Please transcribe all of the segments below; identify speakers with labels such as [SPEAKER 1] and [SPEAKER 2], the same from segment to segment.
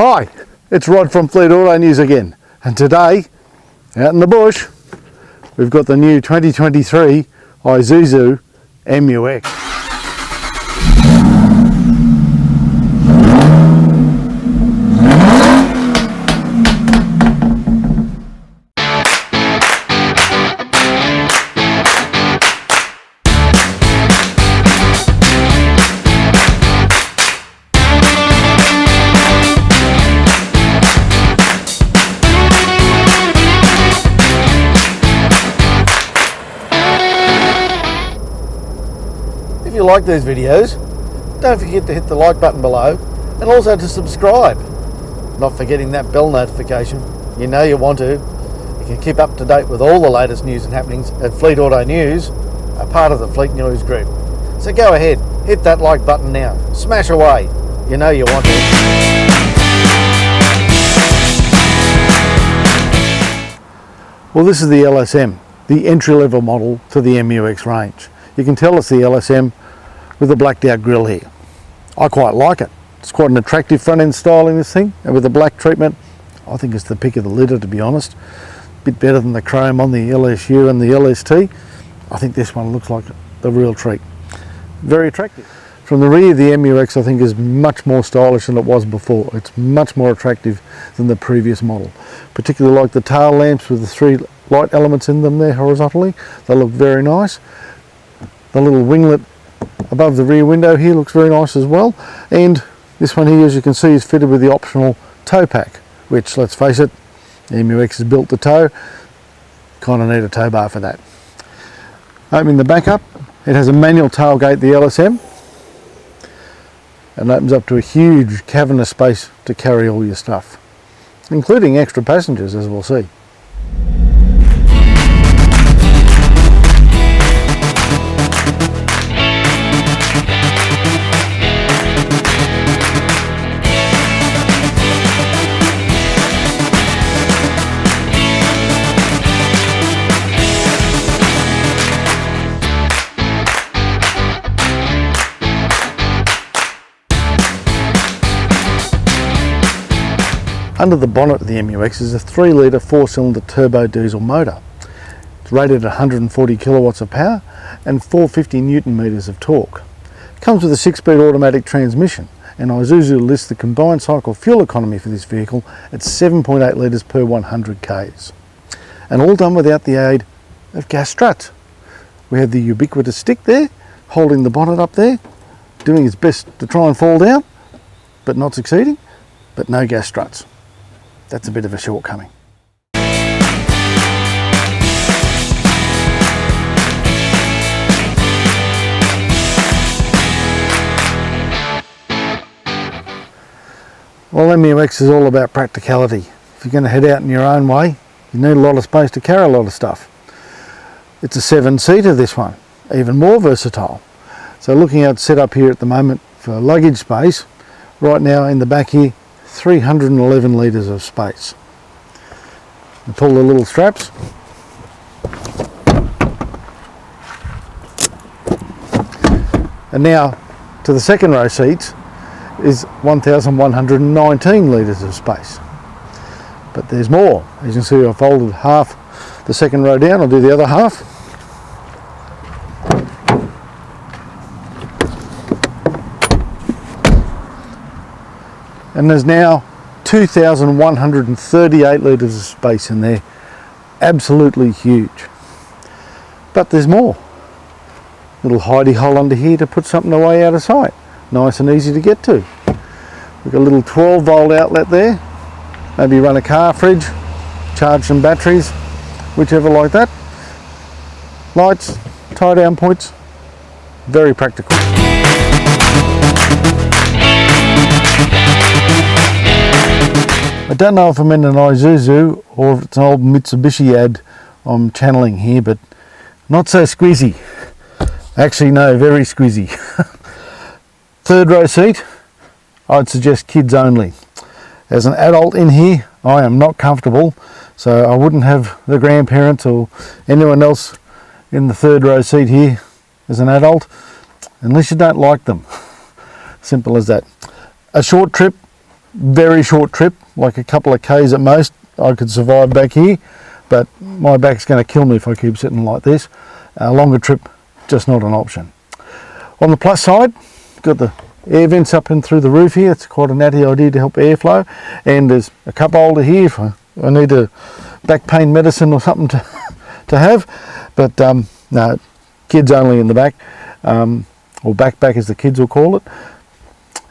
[SPEAKER 1] Hi, it's Rod from Fleet Auto News again, and today, out in the bush, we've got the new 2023 Isuzu MU-X. If you like these videos, don't forget to hit the like button below and also to subscribe. Not forgetting that bell notification. You know you want to. You can keep up to date with all the latest news and happenings at Fleet Auto News, a part of the Fleet News Group. So go ahead, hit that like button now. Smash away. You know you want to. Well, this is the LS-M, the entry-level model to the MU-X range. You can tell it's the LS-M with the blacked out grille here. I quite like it. It's quite an attractive front end styling, this thing, and with the black treatment, I think it's the pick of the litter, to be honest. A bit better than the chrome on the LSU and the LST. I think this one looks like the real treat. Very attractive. From the rear, the MU-X I think is much more stylish than it was before. It's much more attractive than the previous model. Particularly like the tail lamps with the 3 light elements in them there horizontally. They look very nice. The little winglet above the rear window here looks very nice as well. And this one here, as you can see, is fitted with the optional tow pack, which, let's face it, the MU-X is built to tow. Kind of need a tow bar for that. Opening the back up, it has a manual tailgate, the LS-M, and opens up to a huge cavernous space to carry all your stuff, including extra passengers, as we'll see. Under the bonnet of the MU-X is a 3-litre 4-cylinder turbo diesel motor. It's rated at 140 kilowatts of power and 450 newton meters of torque. It comes with a 6-speed automatic transmission, and Isuzu lists the combined cycle fuel economy for this vehicle at 7.8 litres per 100 k's. And all done without the aid of gas struts. We have the ubiquitous stick there, holding the bonnet up there, doing its best to try and fall down, but not succeeding, but no gas struts. That's a bit of a shortcoming. Well, MU-X is all about practicality. If you're going to head out in your own way, you need a lot of space to carry a lot of stuff. It's a 7-seater, this one, even more versatile. So looking at set up here at the moment for luggage space, right now in the back here, 311 litres of space. And pull the little straps. And now to the second row seats is 1,119 litres of space. But there's more. As you can see, I've folded half the second row down. I'll do the other half. And there's now 2,138 litres of space in there. Absolutely huge. But there's more. Little hidey hole under here to put something away out of sight. Nice and easy to get to. We've got a little 12-volt outlet there. Maybe run a car fridge, charge some batteries, whichever like that. Lights, tie down points. Very practical. I don't know if I'm in an Isuzu or if it's an old Mitsubishi ad I'm channeling here, but not so squeezy. Actually, no, very squeezy. Third row seat, I'd suggest kids only. As an adult in here, I am not comfortable, so I wouldn't have the grandparents or anyone else in the third row seat here as an adult, unless you don't like them. Simple as that. A short trip very short trip, like a couple of Ks at most, I could survive back here, but my back's going to kill me if I keep sitting like this. A longer trip, just not an option. On the plus side, got the air vents up and through the roof here. It's quite a natty idea to help airflow, and there's a cup holder here if I need a back pain medicine or something to have, but no, kids only in the back, or backpack as the kids will call it.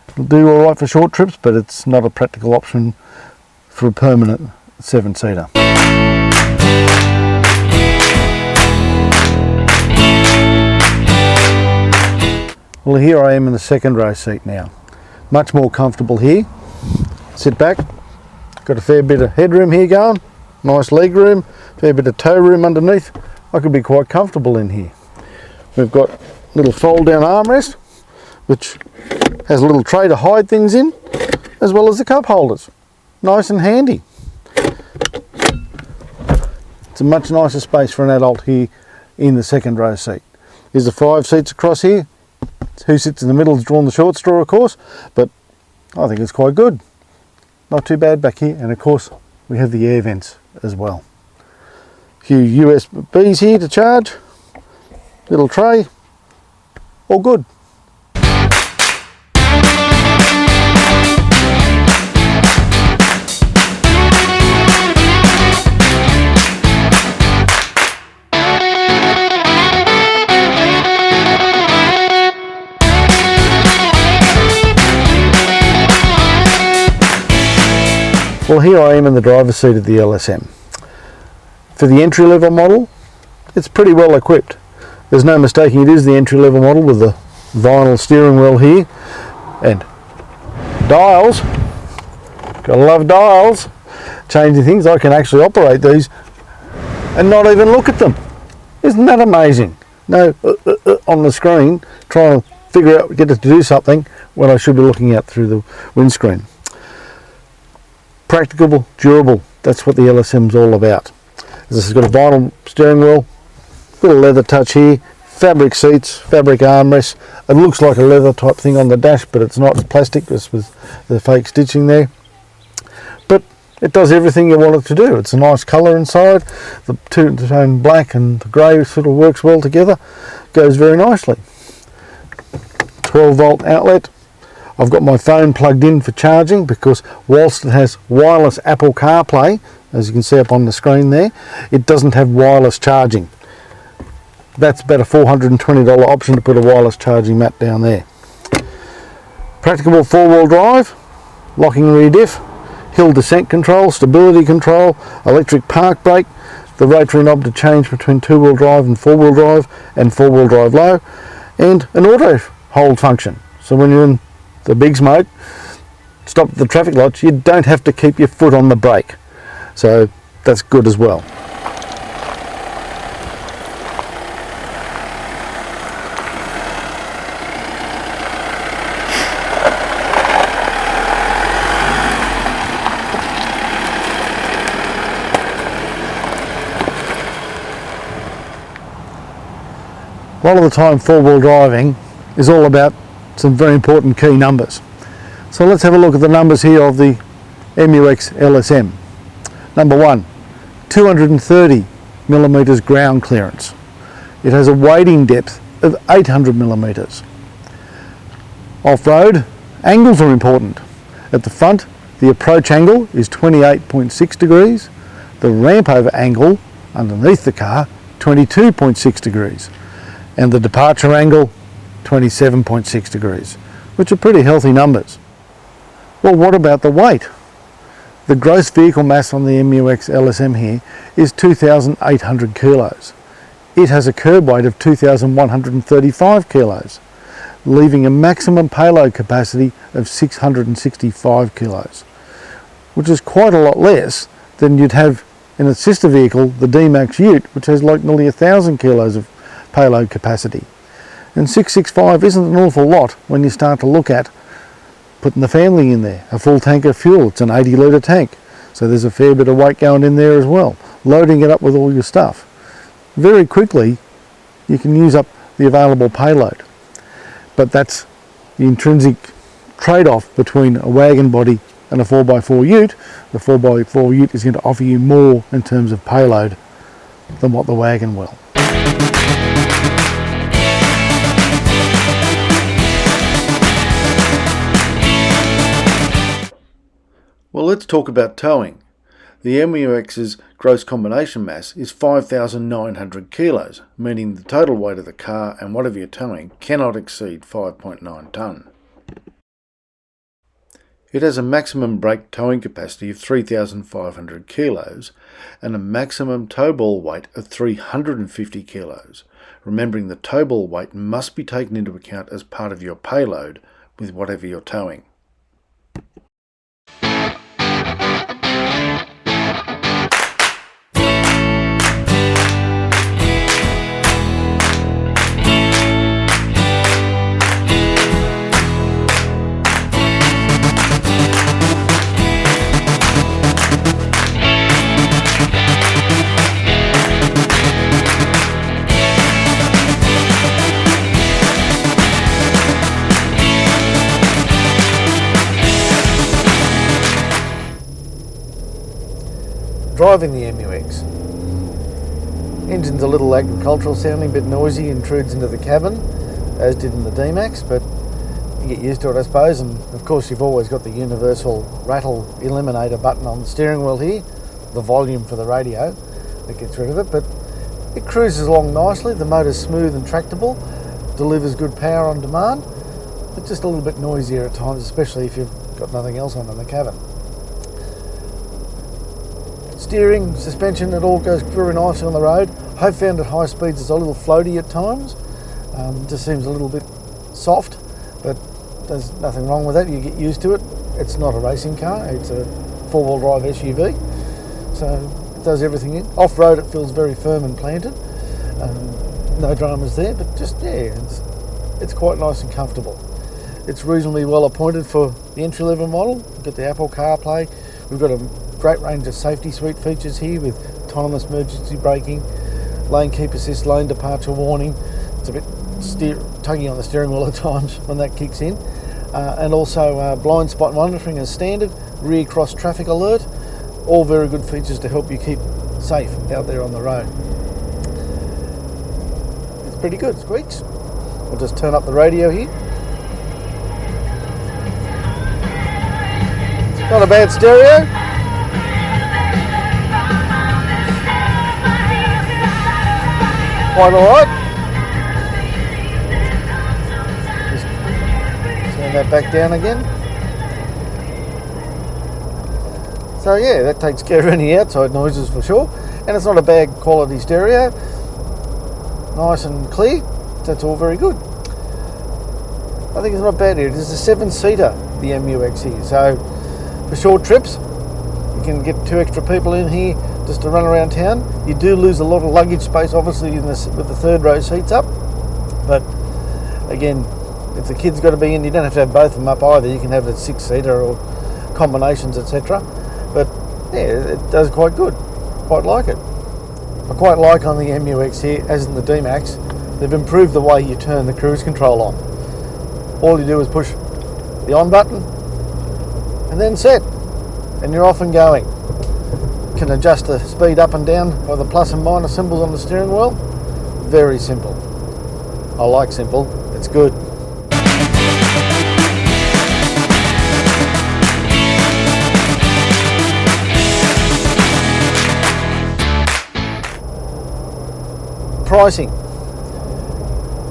[SPEAKER 1] It'll do all right for short trips, but it's not a practical option for a permanent 7-seater. Well, here I am in the second row seat now. Much more comfortable here. Sit back, got a fair bit of headroom here going, nice leg room, fair bit of toe room underneath. I could be quite comfortable in here. We've got a little fold down armrest, which has a little tray to hide things in, as well as the cup holders. Nice and handy. It's a much nicer space for an adult here in the second row seat. There's the 5 seats across here. Who sits in the middle is drawn the short straw, of course, but I think it's quite good. Not too bad back here, and of course we have the air vents as well. A few USBs here to charge, little tray, all good. Well, here I am in the driver's seat of the LS-M. For the entry-level model, it's pretty well equipped. There's no mistaking it is the entry-level model with the vinyl steering wheel here. And dials, gotta love dials, changing things. I can actually operate these and not even look at them. Isn't that amazing? No on the screen, trying to figure out, get it to do something when I should be looking out through the windscreen. Practicable, durable, that's what the LS-M's all about. This has got a vinyl steering wheel, little leather touch here, fabric seats, fabric armrests. It looks like a leather type thing on the dash, but it's not, it's plastic, just with the fake stitching there. But it does everything you want it to do. It's a nice colour inside, the two-tone black and the grey sort of works well together, goes very nicely. 12-volt outlet. I've got my phone plugged in for charging because whilst it has wireless Apple CarPlay, as you can see up on the screen there, it doesn't have wireless charging. That's about a $420 option to put a wireless charging mat down there. Practicable 4-wheel drive, locking rear diff, hill descent control, stability control, electric park brake, the rotary knob to change between 2-wheel drive and 4-wheel drive and 4-wheel drive low, and an auto hold function. So when you're in the big smoke, stop at the traffic lights, you don't have to keep your foot on the brake. So that's good as well. A lot of the time 4-wheel driving is all about some very important key numbers. So let's have a look at the numbers here of the MU-X LS-M. Number 1, 230 millimeters ground clearance. It has a wading depth of 800 millimeters. Off-road, angles are important. At the front, the approach angle is 28.6 degrees. The ramp over angle underneath the car, 22.6 degrees. And the departure angle, 27.6 degrees, which are pretty healthy numbers. Well, what about the weight? The gross vehicle mass on the MU-X LS-M here is 2,800 kilos. It has a curb weight of 2,135 kilos, leaving a maximum payload capacity of 665 kilos, which is quite a lot less than you'd have in a sister vehicle, the D-Max Ute, which has like nearly 1,000 kilos of payload capacity. And 665 isn't an awful lot when you start to look at putting the family in there. A full tank of fuel, it's an 80 litre tank, so there's a fair bit of weight going in there as well. Loading it up with all your stuff. Very quickly you can use up the available payload. But that's the intrinsic trade-off between a wagon body and a 4x4 ute, the 4x4 ute is going to offer you more in terms of payload than what the wagon will. Well, let's talk about towing. The MU-X's gross combination mass is 5,900 kilos, meaning the total weight of the car and whatever you're towing cannot exceed 5.9 tonne. It has a maximum brake towing capacity of 3,500 kilos and a maximum towball weight of 350 kilos, remembering the towball weight must be taken into account as part of your payload with whatever you're towing. Driving the MU-X. Engine's a little agricultural sounding, a bit noisy, intrudes into the cabin, as did in the D-Max, but you get used to it, I suppose. And of course you've always got the universal rattle eliminator button on the steering wheel here, the volume for the radio that gets rid of it, but it cruises along nicely. The motor's smooth and tractable, delivers good power on demand, but just a little bit noisier at times, especially if you've got nothing else on in the cabin. Steering, suspension, it all goes very nicely on the road. I've found at high speeds it's a little floaty at times. Just seems a little bit soft, but there's nothing wrong with that. You get used to it. It's not a racing car, it's a four-wheel drive SUV. So it does everything. Off-road it feels very firm and planted. No dramas there, but just, yeah, it's quite nice and comfortable. It's reasonably well appointed for the entry-level model. We've got the Apple CarPlay. We've got a great range of safety suite features here with autonomous emergency braking, lane keep assist, lane departure warning. It's a bit tugging on the steering wheel at times when that kicks in. And also blind spot monitoring as standard, rear cross traffic alert, all very good features to help you keep safe out there on the road. It's pretty good, squeaks. We'll just turn up the radio here. Not a bad stereo. Quite alright. Just turn that back down again. So yeah, that takes care of any outside noises for sure. And it's not a bad quality stereo. Nice and clear. That's all very good. I think it's not bad here. It is a 7-seater, the MU-X here. So for short trips, you can get 2 extra people in here just to run around town. You do lose a lot of luggage space, obviously, with the third row seats up. But again, if the kids got to be in, you don't have to have both of them up either. You can have a 6-seater or combinations, etc. But yeah, it does quite good. Quite like it. I quite like on the MU-X here, as in the D-Max, they've improved the way you turn the cruise control on. All you do is push the on button and then set, and you're off and going. You can adjust the speed up and down by the plus and minus symbols on the steering wheel. Very simple. I like simple, it's good. Pricing.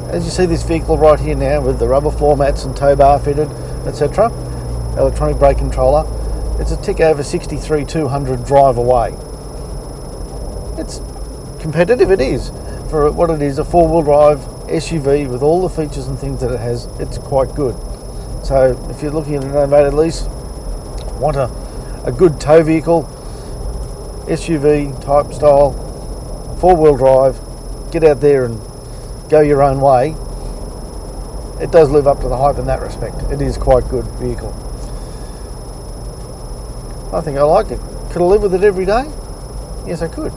[SPEAKER 1] As you see this vehicle right here now with the rubber floor mats and tow bar fitted, etc. Electronic brake controller. It's a tick over 63,200 drive away. It's competitive, it is. For what it is, a 4-wheel drive SUV with all the features and things that it has, it's quite good. So if you're looking at an novated lease, want a good tow vehicle, SUV type style, 4-wheel drive, get out there and go your own way, it does live up to the hype in that respect. It is quite good vehicle. I think I like it. Could I live with it every day? Yes, I could.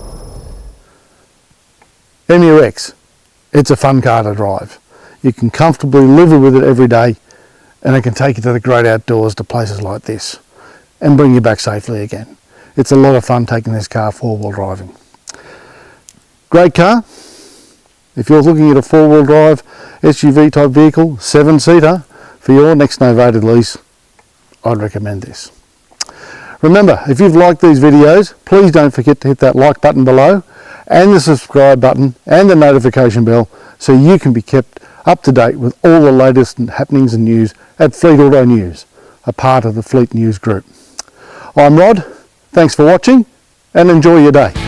[SPEAKER 1] MU-X, it's a fun car to drive. You can comfortably live with it every day, and it can take you to the great outdoors, to places like this. and bring you back safely again. It's a lot of fun taking this car four-wheel driving. Great car. If you're looking at a four-wheel drive SUV type vehicle, 7-seater, for your next novated lease, I'd recommend this. Remember, if you've liked these videos, please don't forget to hit that like button below and the subscribe button and the notification bell so you can be kept up to date with all the latest happenings and news at Fleet Auto News, a part of the Fleet News Group. I'm Rod, thanks for watching and enjoy your day.